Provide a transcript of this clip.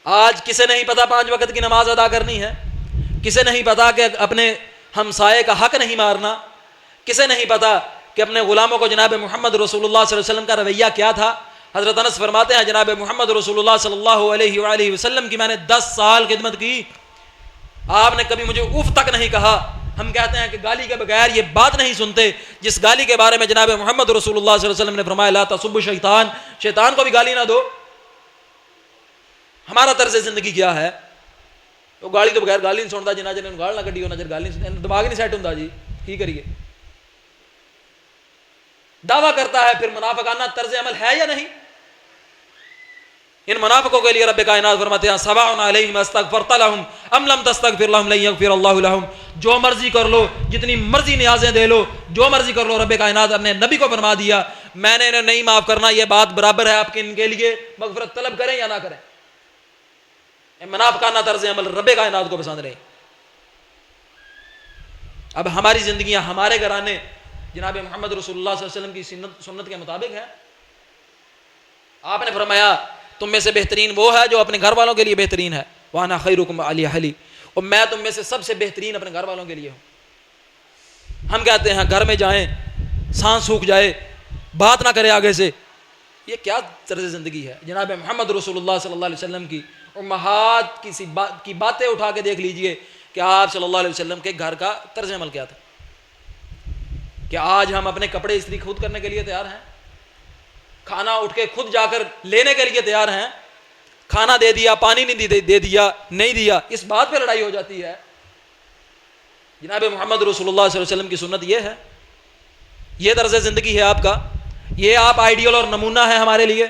आज किसे नहीं पता 5 वक्त की नमाज अदा करनी है, किसे नहीं पता कि अपने हमसाये का हक नहीं मारना, किसे नहीं पता कि अपने गुलामों को जनाब मोहम्मद रसूलुल्लाह सल्लल्लाहु अलैहि वसल्लम का रवैया क्या था। हज़रत अनस फरमाते हैं जनाब मोहम्मद रसूलुल्लाह सल्लल्लाहु अलैहि वसल्लम की मैंने 10 साल खिदमत की, आपने कभी मुझे उफ तक नहीं कहा। हम कहते हैं कि गाली के बगैर ये बात नहीं सुनते जिस गाली के बारे में जनाब मोहम्मद रसूलुल्लाह सल्लल्लाहु अलैहि वसल्लम ने फरमाया ला तसुब्बु शैतान, शैतान को भी गाली ना दो। हमारा तर्ज जिंदगी क्या है? तो गाली तो बगैर गाली नहीं सुनता, जिन्ना जिन्हें गाल ना कड्डी हो नजर गाली दिमाग नहीं सेट होता जी, की करिए। दावा करता है फिर मुनाफिकाना तर्ज अमल है या नहीं? इन मुनाफिकों के लिए रब्बे कायनात फरमाते हैं सवाउन अलैहिम अस्तगफरत लहुम अम लम तस्तगफिर लहुम लन यगफिर अल्लाहु लहुम। जो मर्जी कर लो, जितनी मर्जी न्याज़ें दे लो, जो मर्जी कर लो, रब्बे कायनात अपने नबी को फरमा दिया मैंने इन्हें नहीं माफ करना, ये बात बराबर है आपके इनके लिए मगफिरत तलब करें या ना करें। मुनाफिकाना तर्ज अमल रब्बे कायनात को पसंद नहीं। अब हमारी जिंदगियां, हमारे घराने जनाब मोहम्मद रसूलुल्लाह सल्लल्लाहु अलैहि वसल्लम की सुन्नत के मुताबिक है। आपने फरमाया तुम में से बेहतरीन वो है जो अपने घर वालों के लिए बेहतरीन है, वाना खैरुकुम अली अहली, और मैं तुम में से सबसे बेहतरीन अपने घर वालों के लिए हूं। हम कहते हैं घर में जाएं सांस सूख जाए, बात ना करे आगे से, ये क्या तर्ज जिंदगी है? जनाब मोहम्मद रसूलुल्लाह सल्लल्लाहु अलैहि वसल्लम की उम्महात की बातें उठा के देख लीजिए कि आप सल्लल्लाहु अलैहि वसल्लम के घर का तर्ज अमल क्या था। क्या आज हम अपने कपड़े इस्त्री खुद करने के लिए तैयार हैं? खाना उठ के खुद जाकर लेने के लिए तैयार हैं? खाना दे दिया, पानी नहीं दे दिया, नहीं दिया, इस बात पे लड़ाई हो जाती है। जनाब मोहम्मद रसूलुल्लाह सल्लल्लाहु अलैहि वसल्लम की सुन्नत ये है, ये तर्ज जिंदगी है आपका, ये आप आइडियल और नमूना है हमारे लिए।